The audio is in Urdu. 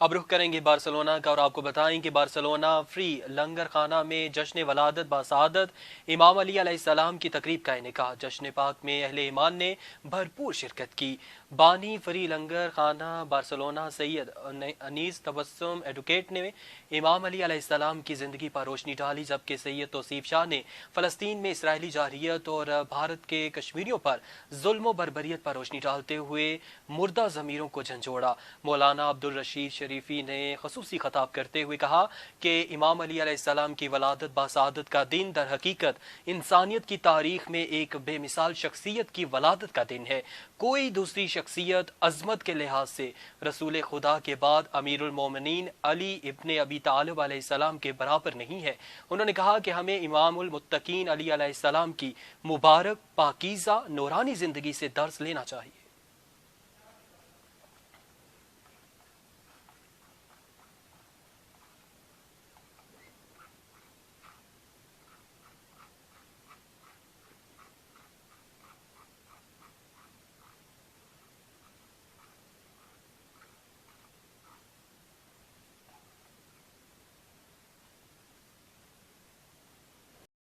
اب رخ کریں گے بارسلونا کا اور آپ کو بتائیں کہ بارسلونا فری لنگر خانہ میں جشن ولادت باسعادت امام علی علیہ السلام کی تقریب کا انعقاد۔ جشن پاک میں اہل ایمان نے بھرپور شرکت کی۔ بانی فری لنگر خانہ بارسلونا سید انیس تبسم ایڈوکیٹ نے امام علی علیہ السلام کی زندگی پر روشنی ڈالی، جبکہ سید توصیف شاہ نے فلسطین میں اسرائیلی جارحیت اور بھارت کے کشمیریوں پر ظلم و بربریت پر روشنی ڈالتے ہوئے مردہ ضمیروں کو جھنجھوڑا۔ مولانا عبدالرشید شریفی نے خصوصی خطاب کرتے ہوئے کہا کہ امام علی علیہ السلام کی ولادت باسعادت کا دن در حقیقت انسانیت کی تاریخ میں ایک بے مثال شخصیت کی ولادت کا دن ہے۔ کوئی دوسری شخصیت عظمت کے لحاظ سے رسول خدا کے بعد امیر المومنین علی ابن ابی طالب علیہ السلام کے برابر نہیں ہے۔ انہوں نے کہا کہ ہمیں امام المتقین علی علیہ السلام کی مبارک پاکیزہ نورانی زندگی سے درس لینا چاہیے۔